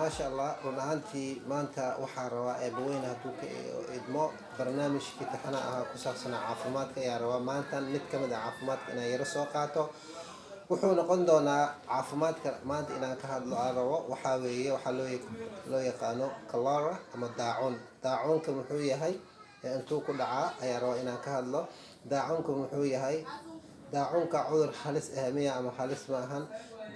ما شاء الله runaahantii maanta waxaa rabaa eebaweyne hadduu ka idmo barnaamijkii taxana ahaa ku saabsanaa caafimaadka ayaa rabaa maanta mid ka mid ah caafimaadka inaan yaro soo qaato wuxuu noqon doonaa caafimaadka maanta inaan ka hadlo aan rabo waxaa weeye waxaa loo yaqaano cholera ama daacun daacunka muxuu yahay intuu ku dhacaa ayaa rabaa inaan ka hadlo daacunka muxuu yahay daacunka cudur halis ah miya ama halis ma ahan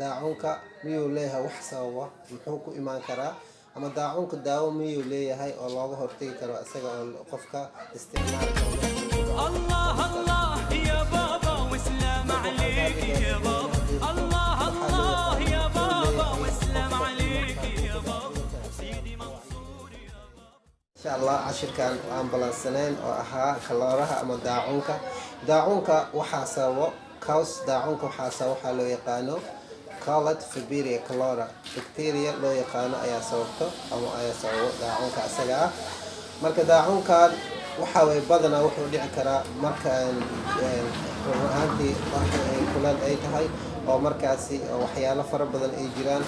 daacunka miyuu leeyahay wax sababa muxuu ku imaan karaa ama daacunka daawo miyuu leeyahay oo looga hortagi karo isaga oo qofka isticmaali karo الله الله يا بابا وسلام عليك يا بابا الله الله يا بابا وسلام عليك يا بابا سيدي منصور يا بابا إن شاء الله عشركان ambalansanayn oo ahaa kaloraha ama daacunka waxaa sababo cause daacunka waxaa loo yaqaano Called Feberia cholera bacteria loo yaqaano ayaa sababto ama ayaa sababo daacunka asaga ah marka daacunkan waxa way badanaa wuxuu dhici karaa marka runaahantii marka ay kulal ay tahay oo markaasi waxyaalo fara badan ay jiraan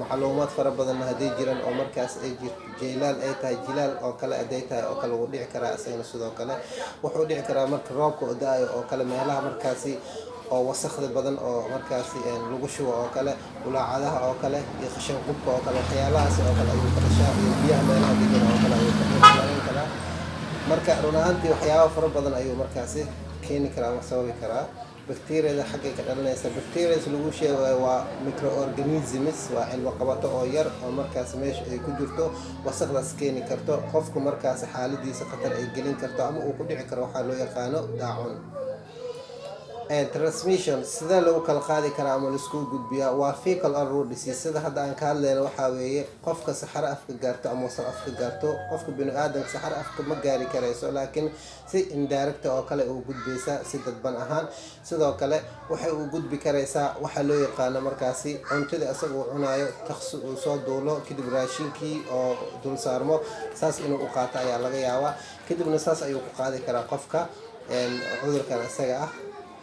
macluumaad fara badan haday jiraan oo markaas ay jilaal ay tahay jilaal oo kale aday tahay oo kale uu dhici karaa asagana sidoo kale wuxuu dhici karaa marka roobka oo da'ayo oo kale meelaha markaasi oo wasakhda badan oo markaasi lagu shubo oo kale ulaacadaha oo kale iyo qashin qubka oo kale waxyaalahaas oo kale ayuu ka dhashaa iyo biyaha meelaha degan oo kale ayuu ka dhashaa kala marka runaahantii waxyaabo fara badan ayuu markaasi keeni karaa wax sababi karaa bacteria xaggay ka dhalanaysa bacteria lagu sheegayo waa microorganisms waa cilmo qabato oo yar oo markaas meesha ay ku jirto wasakhdaas keeni karto qofku markaas xaaladiisa khatar ay gelin karto ama uu ku dhici karo waxaa loo yaqaano daacun transmission sida lagu kala qaadi karaa ama la isku gudbiyaa waa fecal oral disease sida hadda aan ka hadlayno waxaa weeye qofka saxaro afka gaarto ama wasaq afka gaarto qofka bini'aadamka saxaro afka ma gaari karayso laakiin si indirect oo kale uu gudbaysaa si dadban ahaan sidoo kale waxay u gudbi karaysaa waxaa loo yaqaano markaasi cuntada asaga uu cunayo taqsi uu soo duulo kadib raashinkii oo dul saarmo saas inuu u qaato ayaa laga yaabaa kadibna saas ayuu ku qaadi karaa qofka cudurkan asaga ah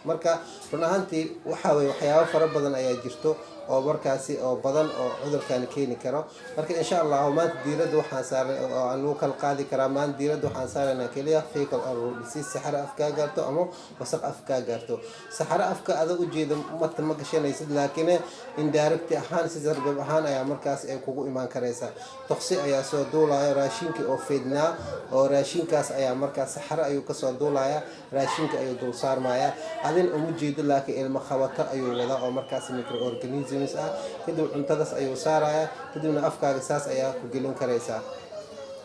marka runaahantii waxa way waxyaabo fara badan ayaa jirto oo markaasi oo badan oo cudurkan keeni karo marka insha Allah maanta diirada waxaan saaray oo aan lagu kala qaadi karaa maanta diirada waxaan saaraynaa kaliya fecal oral disease saxaro afka gaarto ama wasaq afka gaarto saxaro afka ada u jeedo ma gashanaysid laakiin indirect ahaan si sarbeeb ahaan ayaa markaas ay kugu imaan karaysaa toqsi ayaa soo duulaya raashinka oo feednaa oo raashinkaas ayaa markaas saxaro ayuu ka soo duulaya raashinka ayuu dul saarmaya adin uma jeedo laakiin ilmo qabato ayuu wada oo markaas microorganism kadib cuntadaas ayuu saaraya kadibna afkaaga saas ayaa ku gelin karaysaa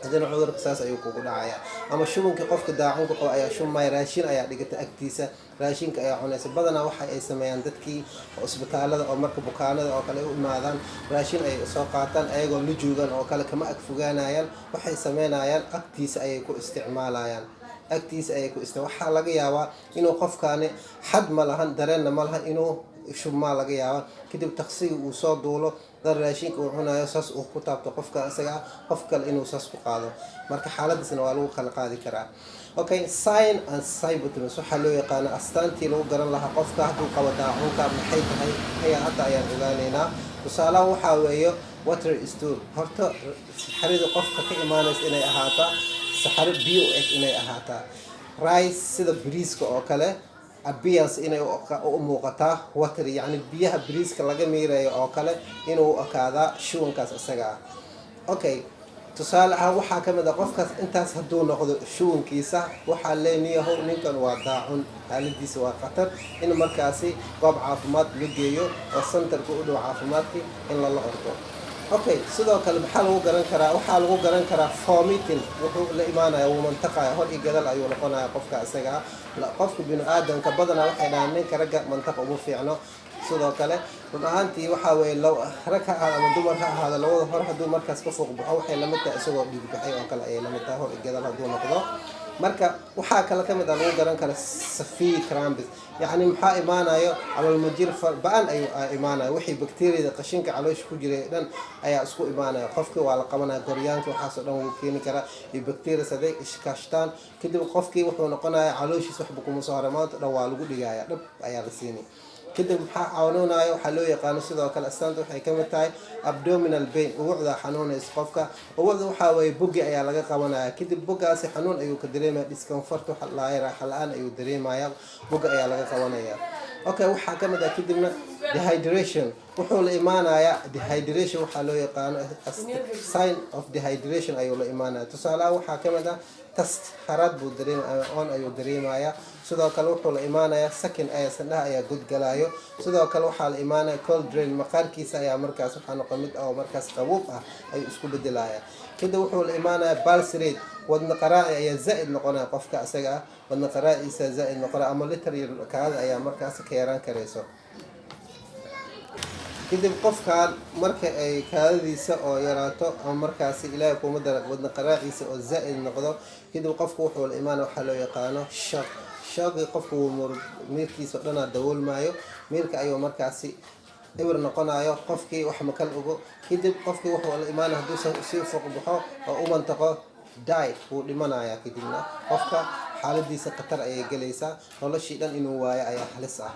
hadana cudurka saas ayuu kugu dhacaya ama shubanka qofka daacunka qaba ayaa shumay raashin ayaa dhigata agtiisa raashinka ayaa cunaysa badanaa waxa ay sameeyaan dadkii isbitaalada oo marka bukaanada oo kale u imaadaan raashin ay soo qaataan ayagoo la joogan oo kale kama ag fogaanayaan waxay sameynayaan agtiisa ayay ku isticmaalayaan agtiisa ayay ku waxaa laga yaabaa inuu qofkaani xad ma lahan dareenna ma lahan inuu shubmaa laga yaaba kadib taqsiga uu soo duulo dad raashinka uu cunayo saas uu ku taabto qofka asaga qof kale inuu saas ku qaado marka xaaladiisna waa lagu kala qaadi karaa okay sign and symptoms waxa loo yaqaan astaantii lagu garan lahaa qofka hadduu qabo daacunka maxay tahay ayaa hadda ayaan ogaanaynaa tusaalaha waxaa weeye water stool horta saxarada qofka ka imaanaysa inay ahaataa saxaro biyo eg inay ahaataa rice sida bariiska oo kale appearance inay u muuqataa water yani biyaha bariiska laga miirayo oo kale inuu akaadaa shuwankaas isaga ah okay tusaale ahaan waxaa ka mid ah qofkaas intaas hadduu noqdo shuwankiisa waxaa leenayahay ninkan waa daacun xaaladiisa waa khatar in markaasi goob caafimaad la geeyo oo centerka u dhow caafimaadkii in lala ordo okay sidoo kale maxaa lagu garan karaa waxaa lagu garan karaa vomiting wuxuu la imaanaya uu mantaqaya hor iyo gadal ayuu noqonaya qofka isaga qofka bini'aadamka badanaa waxay dhahaan ninka ragga mantaqa ugu fiicno sidoo kale runaahantii waxaa weeye rag ha ahaado ama dumar ha ahaado labada hor hadduu markaas ka fuuq baxo waxay lamid tahay isagoo dhiig baxay oo kale ayay lamid tahay hor iyo gadal hadduu noqdo marka waxaa kale ka mid ah lagu garan kara severe cramps يعني محا إيمانايو على المجير بان أي إيمانايو وحي بكتيريا قشينك علوش كوجري دن أي أسكو إيمانايو قفكي وعلى قمنا قريانك وحاسو دون وكيني كرا البكتيريا سدي إشكاشتان كده قفكي وحو نقنا علوش يسحبكم مصارمات روالو قد يايا رب أيا لسيني kadib maxaa caawinaya waxaa loo yaqaano sidoo kale astaanta waxay ka mid tahay abdominal pain ubucda xanuunaysa qofka ubucda waxaa weeye bogi ayaa laga qabanaya kadib bogaasi xanuun ayuu ka dareemaya discomfort waxa la raaxa la-aan ayuu dareemaya boga ayaa laga qabanaya okay waxaa ka mid ah kadibna dehydration wuxuu la imaanayaa dehydration waxaa loo yaqaano sign of dehydration ayuu la imaanaya tusaalaha waxaa ka mid ah tast haraad buu dareemaya on ayuu dareemaya sidoo kale wuxuu la imaanayaa second sandhaha ayaa gudgalayo sidoo kale waxaa la imaanaya cold drain maqaarkiisa ayaa markaas waxaa noqon mid oo markaas qabuub ah ayuu isku bedelaya kadib wuxuu la imaanayaa pulse rate wadna qaraaci ayaa zaa'id noqonaya qofka asaga ah wadna qaraaciisa zaa'id noqonaya ama liter kaada ayaa markaas ka yaraan karayso kadib qofkan marka ay kaadadiisa oo yaraato ama markaasi ilaahay kuma dara wadna qaraaciisa oo zaa'id noqdo kadib qofku wuxuu la imaanaya waxaa loo yaqaano shock shockii qofku miirkiisa oo dhanaa dawoolmaayo miirka ayuu markaasi eber noqonayo qofkii wax makal ugo kadib qofkii wuxuu la imaanaya hadduu sii fuuq baxo oo u mantaqo die wuu dhimanaya kadibna qofka xaaladiisa khatar ayay gelaysaa noloshii dhan inuu waayo ayaa halis ah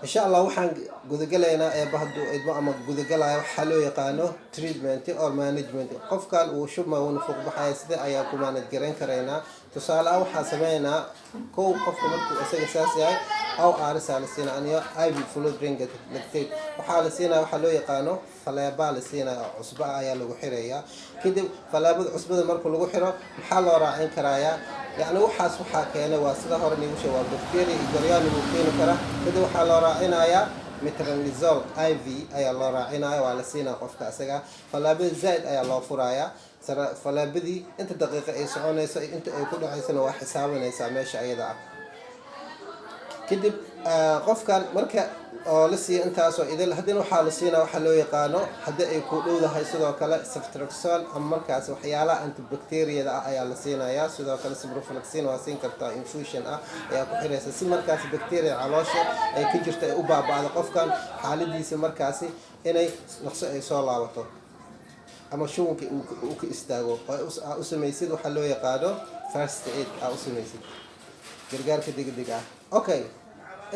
insha allah waxaan gudagalaynaa hadduu idmo ama gudagalaya waxaa loo yaqaano treatment or management qofkan uu shubma uuna fuuq baxaya sida ayaa ku manage garayn karaynaa tusaale ah waxaa sameynaa kow qofka markuu isaga saas yahay aw aarisaa la siinaa aniyo iv fluid ring lactate waxaa la siinaya waxaa loo yaqaano faleebaa la siinaya oo cusbo ah ayaa lagu xirayaa kadib faleebada cusbada marka lagu xiro maxaa loo raacin karayaa يعني وحاس وحا كينا واسدا هورني وشي waa bacteria iyo goryaan uu keeni kara kadib waxaa loo raacinayaa metronidazole IV ayaa loo raacinaya waa la siinaa qofka asaga falaabada zaid ayaa loo furayaa falaabadii inta daqiiqo ay soconayso inta ay ku dhacaysana waa xisaabinaysaa meesha ayada ah kadib qofkan marka oo la siiyo intaasoo idil haddana waxaa la siinaa waxaa loo yaqaano haddii ay ku dhowdahay sidoo kale ceftriaxone ama markaas waxyaalaha antibacteriyada ah ayaa la siinayaa sidoo kale ciprofloxacin waa siin kartaa infusion ah ayaa ku xiraysa si markaas bacteria caloosha ay ka jirto ay u baaba'do qofkan xaaladiisa markaasi inay naqso ay soo laabato ama shubanka uu ka istaago oo u samaysid waxaa loo yaqaano first aid u samaysid gargaarka degdeg ah okay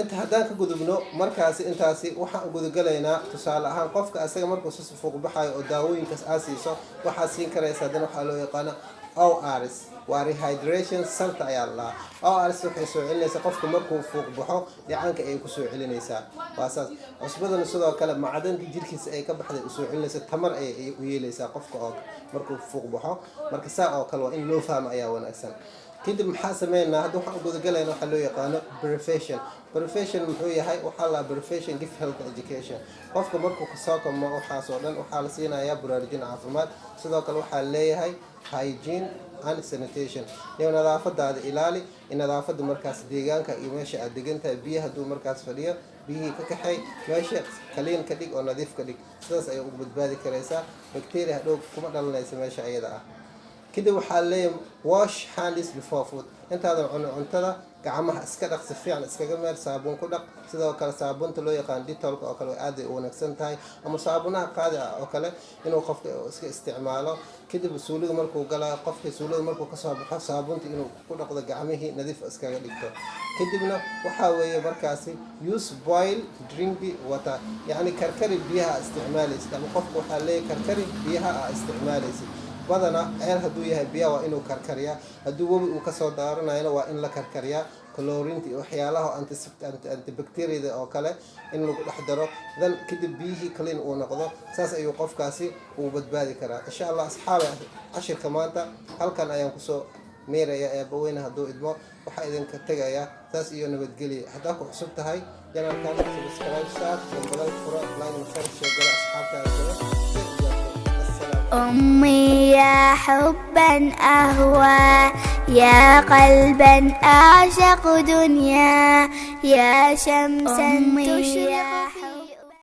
inta haddaan ka gudubno markaasi intaasi waxaan gudagalaynaa tusaale ahaan qofka asaga markuu si fuuq baxayo oo daawooyinkaas aa siiso waxaa siin karaysa haddana waxaa loo yaqaano ORS waa rehydration salta ayaa la ORS waxay soo celinaysaa qofka markuu fuuq baxo dhicanka ay ku soo celinaysaa waa saas cusbadana sidoo kale macdanka jirkiisa ay ka baxday u soo celinaysaa tamar ay u yeelaysaa qofka oo markuu fuuq baxo marka saa oo kale waa in loo fahmo ayaa wanaagsan kadib maxaa sameynaa hadda waxaan gudagalayna waxaa loo yaqaano brefation muxuu yahay waxaa la brefation give health education qofka markuu kasoo kamo waxaas oo dhan waxaa la siinayaa baraarujin caafimaad sidoo kale waxaa leeyahay hygiene and sanitation iyo nadaafadaada ilaali nadaafada markaas deegaanka iyo meesha aad degan tahay biyaha hadduu markaas fadhiyo biyihii ka kaxay meesha kaliin ka dhig oo nadiif ka dhig sidaas ayay ugu badbaadi karaysaa bacteria hadhow kuma dhalanaysa meesha ayada ah كده وحاليا wash hands before food intaadan cunin cuntada gacmaha iska dhaq si fiican iskaga meer saabuun ku dhaq sidoo kale saabuunta loo yaqaan Dettol oo kale aad ay u wanaagsan tahay ama saabuunaha qaadi ah oo kale inuu qofka iska isticmaalo kadib suuliga markuu gala qofka suuliga markuu ka soo baxo saabuunta inuu ku dhaqdo gacmihii nadiif iskaga dhigto kadibna waxa weeye markaasi use boil drink water yani karkari biyaha isticmaalaysid ama qofku waxa leeyahay karkari biyaha isticmaalaysid badana ceel hadduu yahay biyaha waa inuu karkariyaa hadduu webi uu kasoo daaranayana waa in la karkariyaa chlorine iyo waxyaalaha antibacteriada oo kale in lagu dhex daro dan kadib biyihii clean uu noqdo saas ayuu qofkaasi uu badbaadi karaa insha allah asxaabi cashirka maanta halkan ayaan kusoo meeraya eebaweyne hadduu idmo waxaa idinka tegaya saas iyo nabadgelya haddaa ku cusub tahay janalkan subscribe saar dambalay furo like share sheegala asxaabtaada أمي يا حبا أهوى يا قلبا أعشق دنيا يا شمسا تشرق